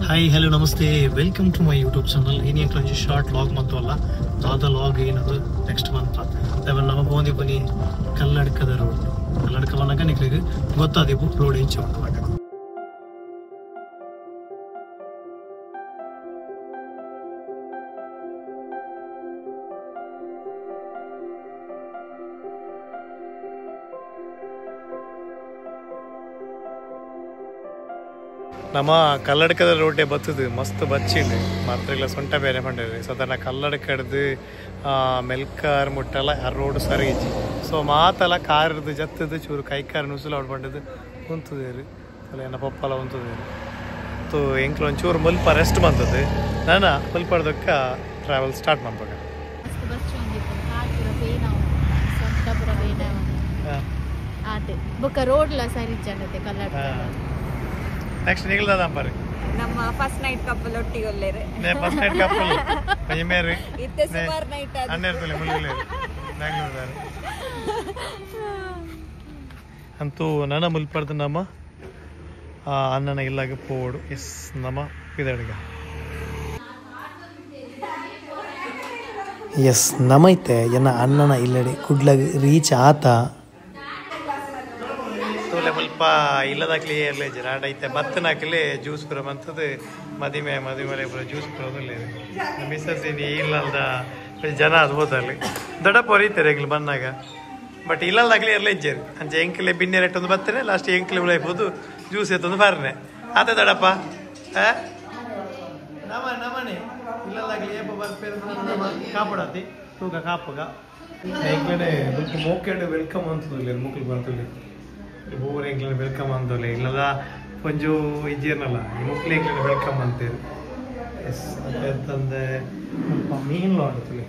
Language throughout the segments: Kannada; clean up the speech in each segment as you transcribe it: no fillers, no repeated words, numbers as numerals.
ಹಾಯ್ ಹಲೋ ನಮಸ್ತೆ welcome to my YouTube channel ಇನ್ನು ಎಂಕ್ಲೊಂಜಿ ಶಾರ್ಟ್ ಲಾಗ್ ಮಂತವಲ್ಲ ದಾದ ಲಾಗ್ ಏನದು ನೆಕ್ಸ್ಟ್ ಮಂತ್ ಅವೆಲ್ಲ ನಮ್ಮ ಬೋಂದಿ ಬನ್ನಿ ಕಲ್ಲಡ್ಕದ ರೋಡ್ ಕಲ್ಲಡ್ಕ ಬಂದಾಗ ನಿಕ್ಲಿಗೆ ಗೊತ್ತಾದಿಪ್ಪು ರೋಡ್ ಇಂಚು ಉಂಟು ನಮ್ಮ ಕಲ್ಲಡ್ಕದ ರೋಡೆ ಬತ್ತದು ಮಸ್ತ್ ಬಚ್ಚಿಂಡು ಮಾತ್ರ ಸೊಂಟ ಬೇರೆ ಪಂಡ್ರಿ ಸಾಧಾರಣ ಕಲ್ಲಡ್ಕಡ್ದು ಮೆಲ್ಕಾರ್ ಮುಟ್ಟಲ್ಲ ಆ ರೋಡ್ ಸರಿ ಇಜ್ಜಿ ಸೊ ಮಾತಲ್ಲ ಕಾರ್ದು ಜತ್ತದು ಚೂರು ಕೈ ಕಾರ್ ನುಸುಲು ಹೊಡ್ಬಂಡದು ಉಂತದೇರು ಅಲ್ಲ ಏನ ಪಪ್ಪಲ ಉಂತದೇರು ತೋ ಎಂಕ್ಲು ಒಂಚೂರು ಮುಲ್ಪ ರೆಸ್ಟ್ ಬಂದದ್ದು ನಾನು ಮುಲ್ಪಡ್ದಕ್ಕ ಟ್ರಾವೆಲ್ ಸ್ಟಾರ್ಟ್ ಮಾಡ್ಬೇಕು ನೆಕ್ಸ್ಟ್ ನಿಗಲ್ದ ಅಂಪಾರಿ ನಮ್ಮ ಫಸ್ಟ್ ನೈಟ್ ಕಪ್ಪಲ್ ಒಟ್ಟಿಗೆ ಒಳ್ಳೆರೆ ಫಸ್ಟ್ ನೈಟ್ ಕಪ್ಪಲ್ ಮೈಮೇರಿ ಇತ್ತೆ ಸುಮಾರು ನೈಟ್ ಅದು ಅನ್ನೇರ್ತಲೆ ಮುಳ್ಳಿಲೇರು ಬ್ಯಾಂಗ್ಳೂರ್ದಾರೆ ಅಂತೂ ನನ್ನ ಮುಲ್ಪಡ್ದು ನಮ್ಮ ಅಣ್ಣನ ಇಲ್ಲಾಗ ಪೋಡು ಎಸ್ ನಮ್ಮ ಇದಡಿಗ ಎಸ್ ನಮೈತೆ ಎನ್ನ ಅಣ್ಣನ ಇಲ್ಲಡೆ ಕುಡ್ಲಾಗ ರೀಚ್ ಆತ ಮುಲ್ಪ ಇಲ್ಲದಾಕ್ಲಿ ಇರಲಿ ಜರಾಟ ಐತೆ ಭತ್ತನಾಕಲಿ ಜ್ಯೂಸ್ ಪುರ ಬಂತದ್ದು ಮದಿಮೆ ಪುರ ಜ್ಯೂಸ್ ಪುರೋದಿಲ್ಲ ಮಿಸ್ಸಸ್ ಇಲ್ಲದ ಜನ ಅದು ಹೋದಲ್ಲಿ ದೊಡ್ಡಪ್ಪ ಹೊರೀತಾರೆ ಎಂಕ್ಲು ಬಂದಾಗ ಬಟ್ ಇಲ್ಲದಾಗ್ಲಿ ಇರಲಿ ಇಜ್ಜೇರಿ ಅಂಚೆ ಎಂಕ್ಲೆ ಬಿನ್ನೆ ರೆಟ್ಟೊಂದು ಬರ್ತೇನೆ ಲಾಸ್ಟ್ ಎಂಕ್ಲೆ ಉಳೈಬೋದು ಜ್ಯೂಸ್ ಎತ್ತೊಂದು ಬಾರನೆ ಆತ ದೊಡ್ಡಪ್ಪ ನಮನೆ ಇಲ್ಲದಾಗ್ಲಿ ಏಪ ಬರ್ಪೇರು ಕಾಪಾಡತಿ ತೂಕ ಕಾಪಗ ಎಂಕ್ಲೆ ಮೋಕೆಂಡು ವೆಲ್ಕಮ್ ಅಂತದಿಲ್ಲ ಮುಕ್ಳು ಬರ್ತದೆ ಊರ ಎಂಕ್ಲ ವೆಲ್ಕಮ್ ಅಂತಲ್ಲ ಇಲ್ಲದ ಕೊಂಚು ಇಜ್ಜಿರ್ನಲ್ಲ ಮುಕ್ಳು ಎಂಕ್ಲ ವೆಲ್ಕಮ್ ಅಂತೇಳಿ ಎಸ್ ಅಂತಂದೆ ಸ್ವಲ್ಪ ಮೀನು ಆಡುತ್ತಲೆ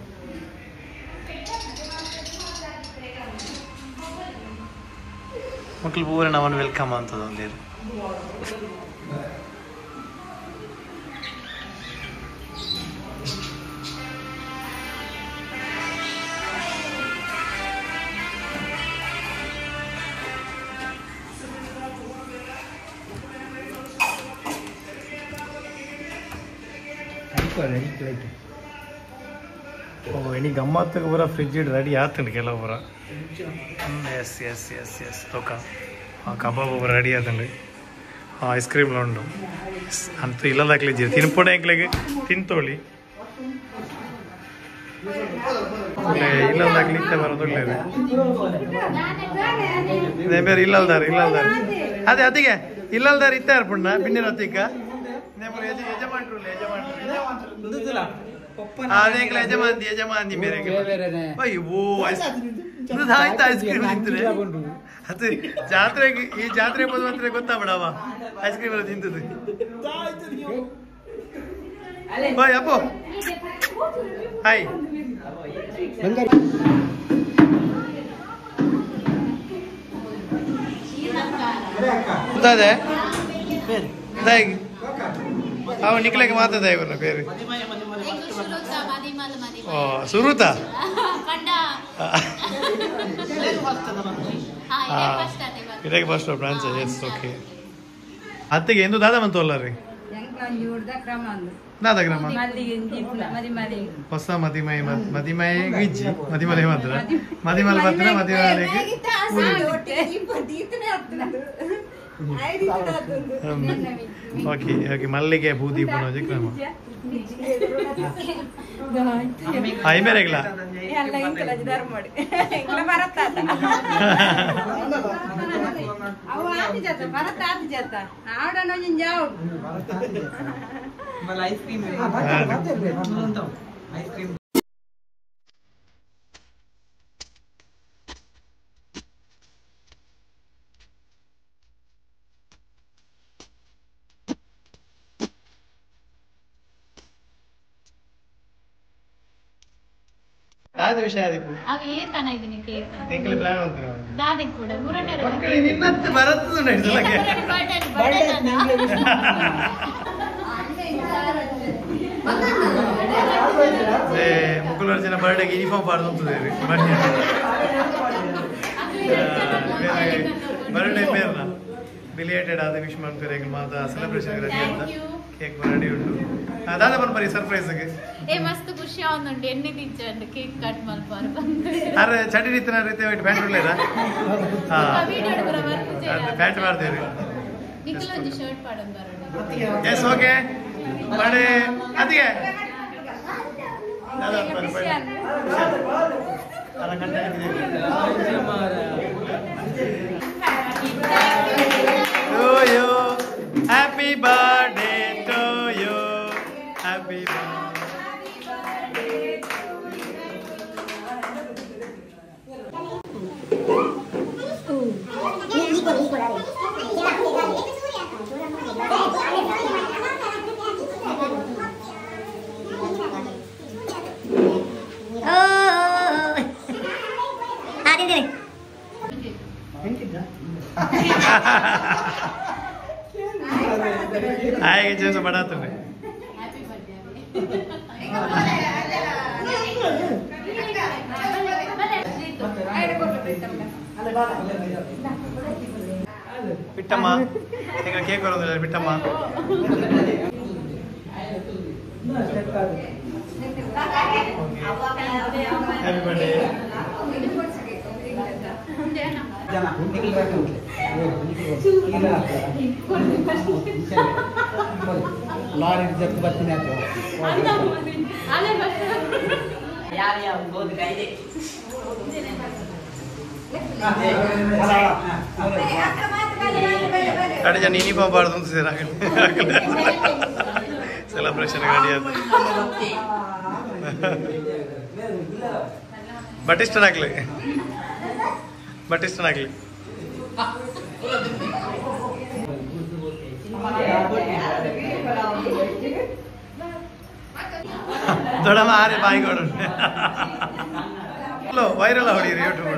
ಮಕ್ಳು ಪೂರ ನಮ್ಮನ್ನು ವೆಲ್ಕಮ್ ಅಂತದ ಒಂದೇರು ಎನಿ ಗಮ್ಮತ್ತಿಗೆ ಪೂರ ಫ್ರಿಜ್ ಇಡ್ ರೆಡಿ ಆತಂಡು ಕೆಲವು ಪೂರ ಎಸ್ ಎಸ್ ಎಸ್ ಎಸ್ ತೋಕ ಕಬಾಬ್ ಪೂರ ರೆಡಿ ಆತಂಡು ಐಸ್ ಕ್ರೀಮ್ಲ ಉಂಡು ಅಂತೂ ಇಲ್ಲದಾಕ್ಲಿ ಇಜ್ಜಿ ತಿನ್ಪೊಡೆ ಎಂಕ್ಲೆಗೆ ತಿಂತೋಳಿ ಇಲ್ಲದಾಗ್ಲಿ ಇತ್ತೆ ಬರೋದಿಲ್ಲ ಇದೇ ಬೇರೆ ಇಲ್ಲಲ್ದಾರ ಅದೇ ಅದಿಗೆ ಇಲ್ಲಲ್ದಾರ ಇತ್ತೆ ಅರ್ಪಣ್ಣ ಬಿನ್ನೆ ರತಿಕ ಯಜಮಾನಿ ಬೇರೆ ಅಯ್ಯೋ ಐಸ್ ಕ್ರೀಮ್ ತಿಂತಾರೆ ಅದು ಜಾತ್ರೆಗೆ ಈ ಜಾತ್ರೆ ಬಂದ್ರೆ ಗೊತ್ತಾ ಬಿಡವ ಐಸ್ ಕ್ರೀಮ್ ಎಲ್ಲ ತಿಂತದೆ ಅಪ್ಪೋ ಹಾಯ್ ಗೊತ್ತಾದೆ ಅವ ನಿಕ್ಲೆಗೆ ಮಾತಾದ ಇವ್ರನ್ನ ಬೇರೆ ಓ ಸುರುತಾ ಇಡಕ್ಕೆ ಫಸ್ಟ್ ಬ್ರಾಂಚ್ ಎಸ್ ಓಕೆ ಅತ್ತಿಗೆ ಎಂದು ದಾದ ಬಂತು ರೀ ದಾದ ಗ್ರಾಮ ಹೊಸ ಮದಿಮೈ ಇಜ್ಜಿ ಮದಿಮಲೆ ಮಾತ್ರ ಮದಿಮಲೆ ಮಾತ್ರ ಮದಿಮಲೆಗೆ ಓಕೆ ಓಕೆ ಮಲ್ಲಿಗೆ ಬೂದಿ ಪುನೋಜಿ ಕ್ರಮ ಐ ಮೇರೆಗ್ಲಾ ದಾದ ವಿಷಯ ಆದಿಪ್ಪು ಎಂಕಲ್ ಪ್ಲಾನ್ ಅಂತಾರೆ ದಾದಿಗೆ ಕೂಡ ಮಕ್ಕಳಿಗೆ ನಿನ್ನತ್ತೆ ಬರತ್ತದು ನಡೆಸಲಕ್ಕೆ ಮುಕ್ಕುಲು ವರ್ಷ ಬರ್ಡೇಗೆ ಯೂನಿಫಾರ್ಮ್ ಪಾಡ್ದು ಬರ್ಡೇ ಬೇರೆ ಬಿಲಿಯೇಟೆಡ್ ಆದ ವಿಶ್ ಮಾಡ್ತಾರೆ ಮಾತಾ ಸೆಲೆಬ್ರೇಷನ್ ರೆಡಿ ಅಂತ ಕೇಕ್ ರೆಡಿ ಉಂಟು ದಾದ ಬರ್ಬರಿ ಸರ್ಪ್ರೈಸ್ಗೆ ಏ ಮಸ್ತ್ ಖುಷಿ ಆವೊಂದುಂಡು ಎಣ್ಣೆ ತಿಂಚಂಡು ಕೇಕ್ ಕಟ್ ಮಲ್ಪಾರು ಅರೆ ಚಟಿ ರೀತಿನ ರೀತಿ ಪ್ಯಾಂಟ್ ಉಳ್ಳೇದ ವೀಡಿಯೋ ಪೂರ ಬರ್ಪುಜೆ ಪ್ಯಾಂಟ್ ಮಾಡ್ತೀರಿ ನಿಖಿಲ್ ಒಂಜಿ ಶರ್ಟ್ ಪಾಡನ್ ಬರೋಡು ಎಸ್ ಓಕೆ ಮಾಡಿ ಅದಿಗೆ ದಾದ ಬರ್ಬರಿ ಅರ ಗಂಟೆ to you happy birthday to you happy birthday आएगा जैसे बड़ा तुम्हें पिट्टम्मा इकड़ केक बरोदिल्ल पिट्टम्मा हैप्पी बर्थडे ಲಾರಿ ಜತ್ತು ಬರ್ತೀನಿ ಅಡೆ ಜನ ನೀನಿ ಪಾಬಾರ್ದು ಅಂತ ಸೆಲೆಬ್ರೇಷನ್ ರೆಡಿ ಆಯ್ತು ಬಟ್ ಇಷ್ಟನಾಗ್ಲಿ ದೊಡ್ಡಮ್ಮ ಆರೆ ಬಾಯಿ ಕೊಡು ವೈರಲ್ ಹೊಡೀರಿ ಯೂಟ್ಯೂಬ್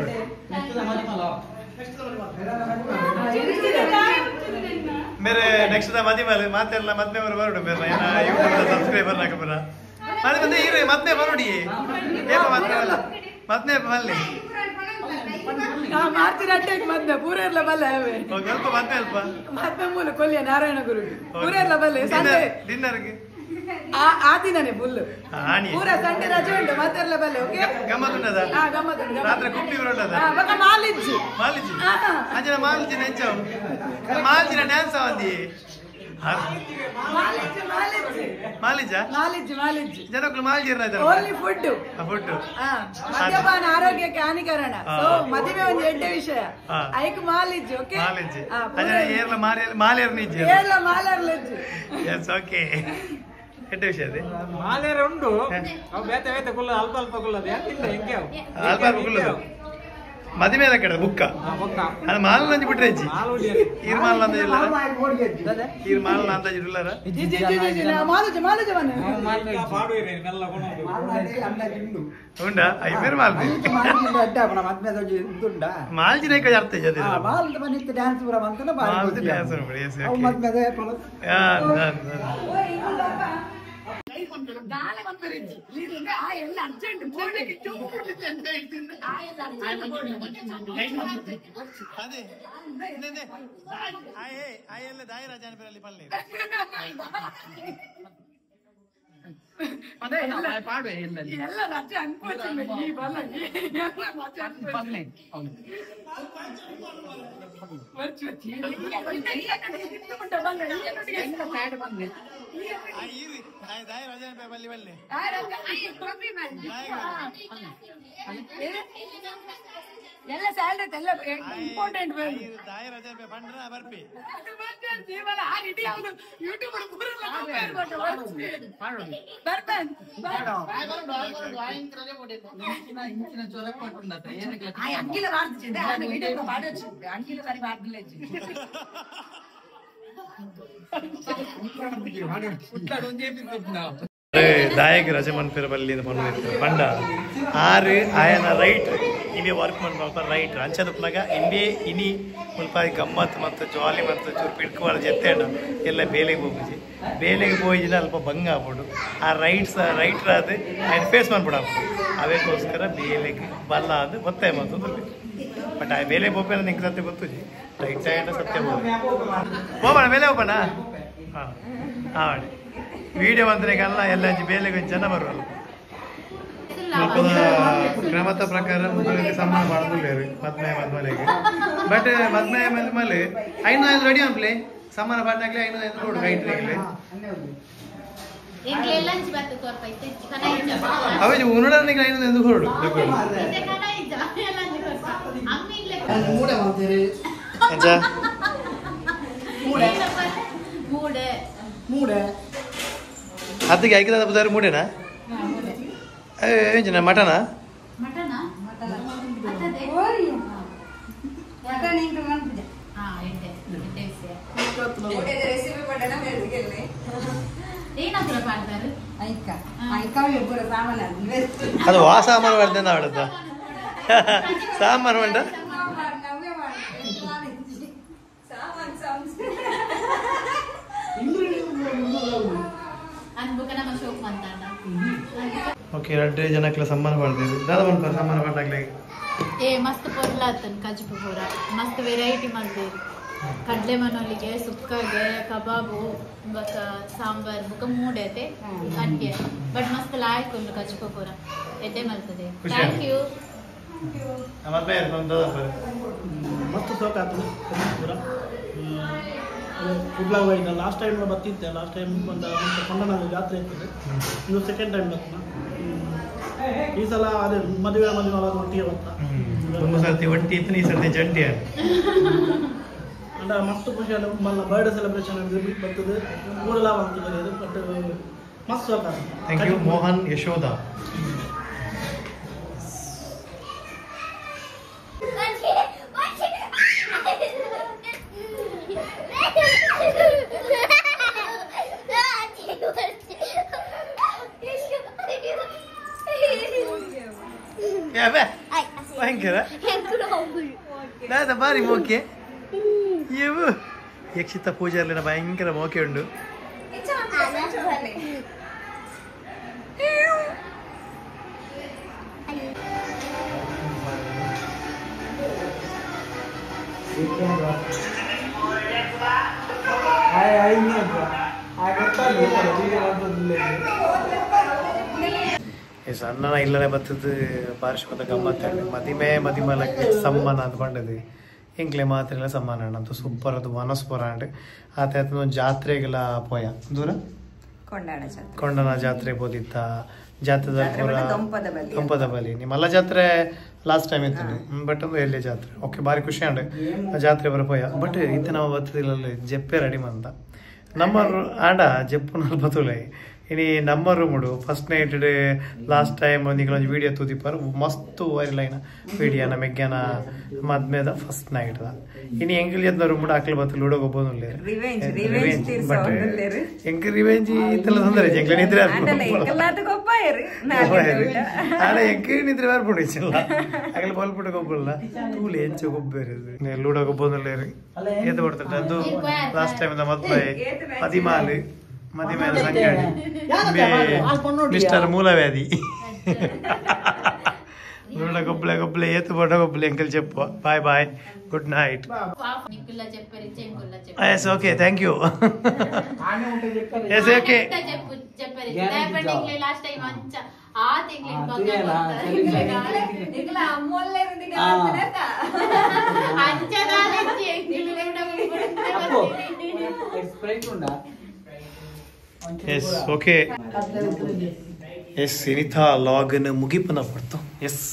मेरे नेक्स्ट दा मदी माले ಮಾತೆಲ್ಲ ಮತ್ತೆ ಬರೋಡು ಬೇರೆ ಏನ ಯೂಟ್ಯೂಬ್ ದ ಸಬ್ಸ್ಕ್ರೈಬರ್ ನಾಕಬರ ಮಾಡಿ ಬಂದೆ ಇರೆ ಮತ್ತೆ ಬರೋಡಿ ಏಪ ಮತ್ತೆ ಬಲ್ಲಿ ಮಾಡ್ತೀರ ಅಟ್ಯಾಕ್ ಮತ್ತೆ ಪೂರ ಎಲ್ಲ ಬಲ್ಲ ಅವೇ ಸ್ವಲ್ಪ ಮತ್ತೆ ಮೂಲ ಕೊಲ್ಲಿಯ ನಾರಾಯಣ ಗುರು ಪೂರ ಎಲ್ಲ ಬಲ್ಲ ಸಂಡೆ ಡಿನ್ನರ್ಗೆ ಆ ದಿನನೇ ಫುಲ್ ಪೂರ ಸಂಡೆ ರಜೆ ಉಂಟು ಮತ್ತೆ ಎಲ್ಲ ಬಲ್ಲ ಓಕೆ ಗಮ್ಮತ್ ಉಂಟದ ಗಮ್ಮತ್ ಉಂಟು ರಾತ್ರಿ ಕುಟ್ಟಿ ಬರೋಡದ ಬಕ ಮಾಲಿಜ್ಜಿ ಅಂಜನ ಮಾಲಿಜ್ಜಿ ನೆಂಚವು ಮಾಲಿಜ್ಜಿನ ಡ್ಯಾನ್ಸ್ ಆವಂದಿ ಮಾಲಿಜ್ಜಿ ಜನಕ್ಕಳು ಮಾಲಿಜಿ ಓನ್ಲಿ ಫುಡ್ ಮದ್ಯಪಾನ ಆರೋಗ್ಯಕ್ಕೆ ಹಾನಿಕರಣ ಸೊ ಮದುವೆ ಒಂದು ಎಡ್ಡೆ ವಿಷಯ ಐಕ್ ಮಾಲಿಜ್ಜಿ ಓಕೆ ಮಾಲೇರ್ನಿಜ್ಜಿ ಎಸ್ ಓಕೆ ಎಡ್ಡೆ ವಿಷಯ ಅದೇ ಮಾಲೇರ ಉಂಡು ಬೇತೆ ಬೇತೆ ಕುಲ್ಲ ಅಲ್ಪ ಅಲ್ಪ ಕುಲ್ಲದು ಯಾಕಿಲ್ಲ ಹೆಂಗೆ ಅಲ್ಪ ಅಲ್ಪ ಕುಲ್ಲದು ಮದುವೆ ಕಡೆ ಬುಕ್ಕ ಅದು ಮಾಲ್ ನಂಜಿ ಬಿಟ್ರೆ ಅಜ್ಜಿ ಈರ್ ಮಾಲ್ ನಂದ ಇಲ್ಲ ಈರ್ ಮಾಲ್ ನಂದ ಇಲ್ಲರ ಉಂಡ ಐ ಮೇರ್ ಮಾಲ್ ಮಾಲ್ ಜಿನ ಕೈ ಅರ್ಥ ಜದೆ ಮಾಲ್ ಬನಿತ್ತು ಡ್ಯಾನ್ಸ್ ಪೂರ ಬಂತನ ಮಾಲ್ ಡ್ಯಾನ್ಸ್ ನೋಡಿ ಎಸ್ ಓಕೆ ಮತ್ತೆ ಯಾ ನಾಳೆ ಬಂದಿರಿಜ್ಜಿ ನೀನು ಆ ಎಲ್ಲ ಅರ್ಜೆಂಟ್ ಫೋನಿಗೆ ಚೂರು ಅಂತ ಹೇಳ್ತೀನಿ ಆ ಎಲ್ಲ ಅದೇ ಆಯ್ ಎಲ್ಲ ದಾಯಿ ರಾಜಾನ ಪೇರಲ್ಲಿ ಪಲ್ಲೆ ಅದೇ ಎಲ್ಲ ಪಾಡುವೆ ಎಲ್ಲ ರಜೆ ಅನ್ಕೋತೀನಿ ಈ ಬಲ್ಲಗೆ ಎಲ್ಲ ರಜೆ ಅನ್ಕೋತೀನಿ ವರ್ಚುಚಿ ಇಂತ ಬಂದ ಎಲ್ಲ ಪ್ಯಾಡ್ ಬಂದೆ ದಾಯಿ ರಾಜಾನ ಪೇ ಬಲ್ಲಿ ಬಲ್ಲಿ ಆ ರಾಜ ಐ ಕಾಪಿ ಮಾಡಿ ಎಲ್ಲ ಸ್ಯಾಲರಿ ಎಲ್ಲ ಇಂಪಾರ್ಟೆಂಟ್ ದಾಯಿ ರಾಜಾನ ಪೇ ಬಂಡ್ರ ಬರ್ಪಿ ಜೀವನ ಆ ರೀತಿ ಅವನು ಯೂಟ್ಯೂಬರ್ ಪೂರಲ್ಲ ಕಂಪೇರ್ ಮಾಡ್ಕೊಂಡು ಬರ್ತಾನೆ ಅಂಕಿಲ ಮಾಡ್ತಿದ್ದೆ ಆ ವಿಡಿಯೋ ಮಾಡೋದು ಅಂಕಿಲ ಸರಿ ಮಾಡ್ದಿಲ್ಲ दायक रजे मन फिर बल्ली पंड आर आयन रईट इवे वर्क मन रईट अंचदप्लाग इंडे इनी मुल्प गम्मत मत जाली मत चूर पिड़क जेत्तेड एल बेले होगी बेले पोयिन अल्प भंग आपोಡು आ रईट्स रईटर आद आयन फेस मन अवेकोस्कर बेले बल्ल आद गोत्ते बट आ बेले पोपेन निंगे सत्य गोत्तु रईट सैड सत्य होबण बेले होबण हाँ हाँ ವಿಡಿಯೋ ಬಂದ್ರೆಗೆಲ್ಲ ಎಲ್ಲ ಬೇಲೆ ಕೊಂಚ ಜನ ಬರುವಲ್ಲ ಕ್ರಮದ ಪ್ರಕಾರ ಮುದ್ರೆಗೆ ಸನ್ಮಾನ ಮಾಡ್ಕೊಳ್ಳೇರು ಮದ್ಮೆಗೆ ಬಟ್ ಮದ್ಮೆ ಮೇಲೆ 500 ರೆಡಿ ಅನ್ಪ್ಲೆ ಸನ್ಮಾನ ಪಾಡ್ನಾಗ್ಲಿ 500 ಕೊಡು ಗೈಟ್ರಿಗೆ ಅವೇ ಉನ್ನಡನಿಗೆ 500 ಕೊಡು ಅದಕ್ಕೆ ಐಕದ ಬುಧಾರು ಮೂಡೆನಾ ಏನ ಮಟನಾ ಅದು ವಾ ಸಾಮಾನು ಮಾಡ್ತೇನೆ ಅವಳದ ಸಾಮಾನು ಉಂಟ ಓಕೆ 2 ಜನಕ್ಕೆ ಸನ್ಮಾನ ಮಾಡ್ತೀವಿ ದಾದ ಬಂತ ಸನ್ಮಾನ ಮಾಡ್ಲಾಗ್ಲೇ ಮಸ್ತ್ ಪೊರ್ಲ ಆತನ್ ಕಜ್ಪು ಪೂರ ಮಸ್ತ್ ವೆರೈಟಿ ಮಾಡ್ತೀವಿ ಕಡ್ಲೆ ಮನೋಲಿಗೆ ಸುಕ್ಕಾಗೆ ಕಬಾಬು ಬಕ ಸಾಂಬಾರ್ ಬುಕ ಮೂಡೈತೆ ಅಂಡ್ಯ ಬಟ್ ಮಸ್ತ್ ಲಾಯಕ್ ಉಂಟು ಕಜ್ಪು ಪೂರ ಎತ್ತೆ ಮಲ್ತದೆ ಥ್ಯಾಂಕ್ ಯು ಮತ್ತೆ ಮಸ್ತ್ ಸೋಕಾತು ಪೂರ ಕುಡ್ಲಾಗ ಹೋಯ್ತು ಲಾಸ್ಟ್ ಟೈಮ್ ಬರ್ತಿದ್ದೆ ಲಾಸ್ಟ್ ಟೈಮ್ ಬಂದ ಕೊಂಡನ ಜಾತ್ರೆ ಇರ್ತದೆ ಇನ್ನು ಸೆಕೆಂಡ್ ಟೈಮ್ ಬರ್ತಾನೆ ಈ ಸಲ ಅದೇ ಮದುವೆ ಒಟ್ಟಿಗೆ ಬರ್ತಾ ಒಂದು ಸರ್ತಿ ಒಟ್ಟಿ ಇತ್ತು ಈ ಸರ್ತಿ ಜಂಟಿ ಅಂದ್ರೆ ಮಸ್ತ್ ಖುಷಿ ಅಲ್ಲ ಮಲ್ಲ ಬರ್ಡೇ ಸೆಲೆಬ್ರೇಷನ್ ಬರ್ತದೆ ಮೂಡಲ ಆಗ್ತದೆ ಬಟ್ ಮಸ್ತ್ ಸೋಕಾತು ಥ್ಯಾಂಕ್ ಯು ಮೋಹನ್ ಯಶೋಧ ಭಯಂಕರ ಬಾರಿ ಮೋಕೆ ಇವು ಯಕ್ಷಿತ ಪೂಜೆಯಲ್ಲಿನ ಭಯಂಕರ ಮೋಕೆ ಉಂಟು ಅಣ್ಣನ ಇಲ್ಲದೆ ಬರ್ತದ್ದು ಪಾರ್ಶ್ವದ ಗಮ್ಮತ್ತ ಮದಿಮಲಕ್ಕೆ ಸಮ್ಮಾನ ಅಂದ್ಕೊಂಡದು ಎಂಕ್ಲೆ ಮಾತ್ರ ಸಮ್ಮಾನ ಅಂತೂ ಸೂಪರ್ ಅದು ಮನಸ್ಪುರ ಅಂಡ್ ಆತ ಜಾತ್ರೆಗೆಲ್ಲ ಪೋಯ ದೂರ ಕೊಂಡನ ಜಾತ್ರೆ ಬೋದಿತ್ತ ಜಾತ್ರೆ ಪೂರ ದೊಂಪದ ಬಲಿ ನಿಮ್ಮಲ್ಲ ಜಾತ್ರೆ ಲಾಸ್ಟ್ ಟೈಮ್ ಇತ್ತು ಬಟ್ ಒಂದು ಎಲ್ಲೇ ಜಾತ್ರೆ ಓಕೆ ಭಾರಿ ಖುಷಿ ಅಂಡ್ ಜಾತ್ರೆ ಬರ ಪೋಯ ಬಟ್ ಇತ್ತು ನಾವು ಬರ್ತದಿಲ್ಲ ಜೆಪ್ಪೆ ರೆಡಿ ಮಂದ ನಮ್ಮ ಆಂಡ ಜೆಪ್ಪು ನಲ್ಲಿ ಬತ್ತುಲೈ ಇನಿ ನಮ್ಮ ರೂಮುಡು first night day last time ಒಂದಿಗೆ ವಿಡಿಯೋ ತೂದಿಪ್ಪಾರ ಮಸ್ತ್ ವೈರಲ್ ಆಯ್ನ ವಿಡಿಯೋ ನಮಗ್ಯಾನ ಮದ್ಮೆದ ಫಸ್ಟ್ ನೈಟ್ ಇನಿ ಎಂಗಿಲ್ ಜನ ರೂಮುಡು ಆಕಲ್ ಬತ್ತು ಲೂಡೋ ಗೊಬ್ಬನು ಬಟ್ ಎಂಕ ರಿವೆಂಜ್ ಇತ್ತಲ್ಲ ತೊಂದರೆ ಎಂಕ್ಲ ನಿದ್ರೆ ಆಡ ಎಂಕ ನಿದ್ರೆ ಬರ್ಬಿಡಿಸಿಲ್ಲ ಆಗಲ ಬಲ್ಬಿಟ್ಟು ಗೊಬ್ಬಲ್ಲ ತೂಲೆ ಎಂಚ ಗೊಬ್ಬರ ಲೂಡೋ ಗೊಬ್ಬನು ಏದು ಬರ್ತದೆ ಅದು ಲಾಸ್ಟ್ ಟೈಮ್ ಮದ್ಮೆ ಮದಿಮೇಲೆ ಸಂಗಾಡಿ ಮಿಸ್ಟರ್ ಮೂಲವ್ಯಾಧಿ ಗೊಬ್ಬಳೆ ಏತು ಬಡ ಗೊಬ್ಬಳೆ ಅಂಕಲ್ చెప్పు bye bye good night yes okay thank you yes okay yes okay yes ಇನಿತ ಲಾಗ್ನ ಮುಗಿಪನ ಪಡ್ತು ಎಸ್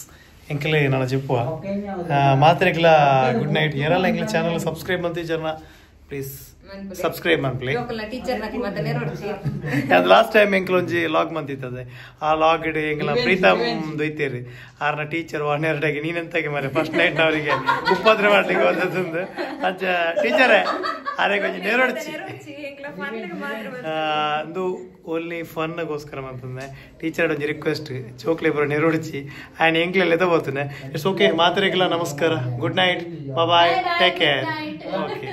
ಎಂಕಲೆ ನಾನು ಚೆಪ್ಪುವ ಮಾತ್ರೆಗಳ ಗುಡ್ ನೈಟ್ ಯಾರಲ್ಲ ಎಂಕಲ ಚಾನಲ್ ಸಬ್ಸ್ಕ್ರೈಬ್ ಮಂತಿ ಜನ ಪ್ಲೀಸ್ ಸಬ್ಸ್ಕ್ರೈಬ್ ಮನ್ಪ್ಲಿ ಅದು ಲಾಸ್ಟ್ ಟೈಮ್ ಎಂಕಲ್ ಒಂಜಿ ಲಾಗ್ ಮಂತಿತ್ತದೆ ಆ ಲಾಗ್ ಇಡ್ ಎಂಕಲ ಪ್ರೀತಮ್ ದೊಯ್ತೇರಿ ಆರ್ನ ಟೀಚರ್ 1 ನೀನೆಂತಾಗೆ ಮರೆ ಫಸ್ಟ್ ನೈಟ್ ಅವರಿಗೆ ಉಪದ್ರ ಮಾಡ್ಲಿಕ್ಕೆ ಬಂದದ್ದು ಅಂಚ ಟೀಚರೇ ಅರೆ ಕೊಂಚ ನೇರೊಡ್ಚಿ ಅಂದು ಓನ್ಲಿ ಫನ್ಗೋಸ್ಕರ ಅಂತಂದೆ ಟೀಚರ್ ಒಂಜಿ ರಿಕ್ವೆಸ್ಟ್ ಚೋಕ್ಲೆ ಬರೋ ನೆರೊಡಿಚಿ ಆ್ಯಂಡ್ ಎಂಕ್ಲೆಲ್ಲ ಎತ್ತಬೋತನೆ ಇಟ್ಸ್ ಓಕೆ ಮಾತ್ರೆಗೆಲ್ಲ ನಮಸ್ಕಾರ good night bye take care okay